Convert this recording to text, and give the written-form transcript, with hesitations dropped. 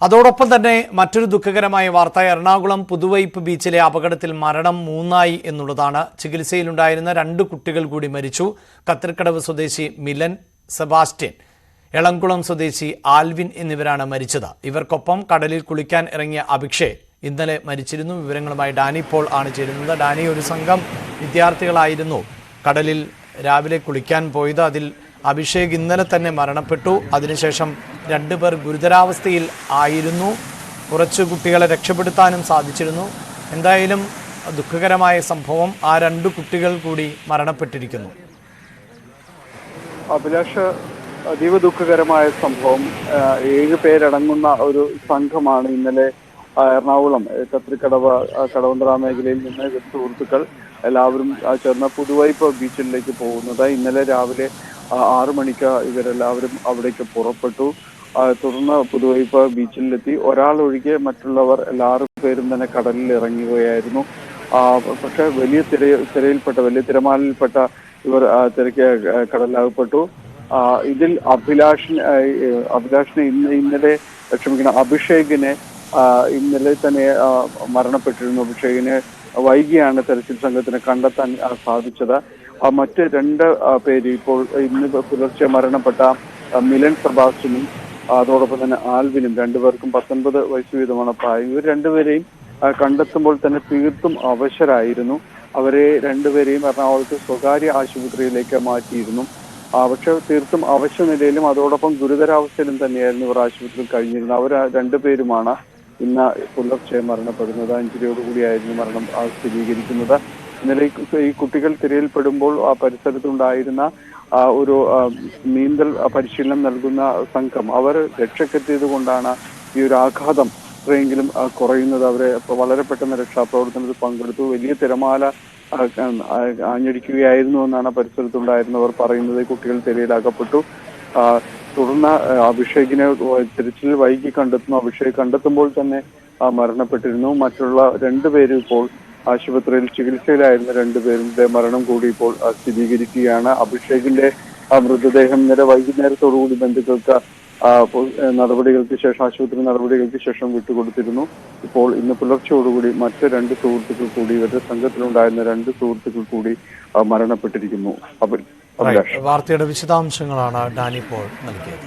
അതോടൊപ്പം തന്നെ മറ്റൊരു ദുഃഖകരമായ വാർത്ത എറണാകുളം പുതുവൈപ്പ് ബീച്ചിലെ അപകടത്തിൽ മരണം 3 എന്നുള്ളതാണ്. ചികിത്സയിലുണ്ടായിരുന്ന 2 കുട്ടികൾ കൂടി മരിച്ചു. കത്തിരിക്കടവ് സ്വദേശി മിലൻ സെബാസ്റ്റ്യൻ, എളംകുളം സ്വദേശി ആൽവിൻ എന്നിവരാണ് മരിച്ചത്. ഇവർക്കൊപ്പം കടലിൽ കുളിക്കാൻ ഇറങ്ങിയ അഭിക്ഷേ ഇന്നലെ മരിച്ചിരുന്നു. വിവരങ്ങളുമായി ഡാനി പോൾ ആണ് ചേരുന്നത്. ഡാനി, ഒരു സംഘം വിദ്യാർത്ഥികളായിരുന്നു കടലിൽ രാവിലെ കുളിക്കാൻ പോയത്. അതിൽ അഭിഷേക് ഇന്നലെ തന്നെ മരണപ്പെട്ടു. അതിനുശേഷം 2 പേർ ഗുരുതരാവസ്ഥയിൽ ആയിരുന്നു. കുറച്ച് കുട്ടികളെ രക്ഷപ്പെടുത്താനും സാധിച്ചിരുന്നു. എന്തായാലും ദുഃഖകരമായ സംഭവം, ആ 2 കുട്ടികൾ കൂടി മരണപ്പെട്ടിരിക്കുന്നു. അഭിലാഷ്, അതീവ ദുഃഖകരമായ സംഭവം. 7 പേരടങ്ങുന്ന ഒരു സംഘമാണ് ഇന്നലെ എറണാകുളം കത്രിക്കടവ് കടവന്ത്ര മേഖലയിൽ നിന്ന് സുഹൃത്തുക്കൾ എല്ലാവരും ചേർന്ന് പുതുവൈപ്പ് ബീച്ചിലേക്ക് പോകുന്നത്. ഇന്നലെ രാവിലെ 6 മണിക്ക് ഇവരെല്ലാവരും അവിടേക്ക് പുറപ്പെട്ടു. തുടർന്ന് പുതുവൈപ്പ് ബീച്ചിലെത്തി. ഒരാളൊഴികെ മറ്റുള്ളവർ എല്ലാവരും പേരും തന്നെ കടലിൽ ഇറങ്ങുകയായിരുന്നു. പക്ഷെ വലിയ തിരമാലയിൽപ്പെട്ട ഇവർ തിരക്ക് കടലിലകപ്പെട്ടു. ഇതിൽ അഭിലാഷിനെ അഭിഷേകിനെ ഇന്നലെ തന്നെ മരണപ്പെട്ടിരുന്നു. അഭിഷേകിനെ വൈകിയാണ് തെരച്ചിൽ സംഘത്തിന് കണ്ടെത്താൻ സാധിച്ചത്. മറ്റ് 2 പേര് ഇപ്പോൾ ഇന്ന് പുലർച്ചെ മരണപ്പെട്ട മിലൻ സെബാസ്റ്റ്യനും അതോടൊപ്പം തന്നെ ആൽവിനും, 2 പേർക്കും 19 വയസ്സ് വീതമാണ് പ്രായം. ഇവർ 2 പേരെയും കണ്ടെത്തുമ്പോൾ തന്നെ തീർത്തും അവശരായിരുന്നു. അവരെ 2 പേരെയും എറണാകുളത്ത് സ്വകാര്യ ആശുപത്രിയിലേക്ക് മാറ്റിയിരുന്നു. പക്ഷെ തീർത്തും അവശ്യ നിലയിലും അതോടൊപ്പം ഗുരുതരാവസ്ഥയിലും തന്നെയായിരുന്നു ഇവർ ആശുപത്രിയിൽ കഴിഞ്ഞിരുന്നത്. അവർ 2 പേരുമാണ് ഇന്ന് പുലർച്ചെ മരണപ്പെടുന്നത്. 5-ഓടുകൂടിയായിരുന്നു മരണം സ്ഥിരീകരിക്കുന്നത്. ഇന്നലെ ഈ കുട്ടികൾ തിരയിൽപ്പെടുമ്പോൾ ആ പരിസരത്തുണ്ടായിരുന്ന ഒരു നീന്തൽ പരിശീലനം നൽകുന്ന സംഘം അവർ രക്ഷക്കെത്തിയത് കൊണ്ടാണ് ഈ ഒരു ആഘാതം ഇത്രയെങ്കിലും കുറയുന്നത്. അവരെ വളരെ പെട്ടെന്ന് രക്ഷാപ്രവർത്തനത്തിൽ പങ്കെടുത്തു. വലിയ തിരമാല ആഞ്ഞടിക്കുകയായിരുന്നു എന്നാണ് പരിസരത്തുണ്ടായിരുന്നവർ പറയുന്നത്. കുട്ടികൾ തിരയിലകപ്പെട്ടു. തുടർന്ന് അഭിഷേകിനെ തിരച്ചിൽ വൈകി കണ്ടെത്തുന്നു. അഭിഷേക് കണ്ടെത്തുമ്പോൾ തന്നെ മരണപ്പെട്ടിരുന്നു. മറ്റുള്ള 2 പേരും ഇപ്പോൾ ആശുപത്രിയിൽ ചികിത്സയിലായിരുന്ന 2 പേരുടെ മരണം കൂടി ഇപ്പോൾ സ്ഥിരീകരിക്കുകയാണ്. അഭിഷേകിന്റെ മൃതദേഹം ഇന്നലെ വൈകുന്നേരത്തോടുകൂടി ബന്ധുക്കൾക്ക് ആശുപത്രി നടപടികൾക്ക് ശേഷം വിട്ടുകൊടുത്തിരുന്നു. ഇപ്പോൾ ഇന്ന് പുലർച്ചയോടുകൂടി മറ്റ് 2 സുഹൃത്തുക്കൾ കൂടി, ഇവരുടെ സംഘത്തിലുണ്ടായിരുന്ന 2 സുഹൃത്തുക്കൾ കൂടി മരണപ്പെട്ടിരിക്കുന്നു. വാർത്തയുടെ വിശദാംശങ്ങളാണ് ഡാനി പോൾ നൽകിയത്.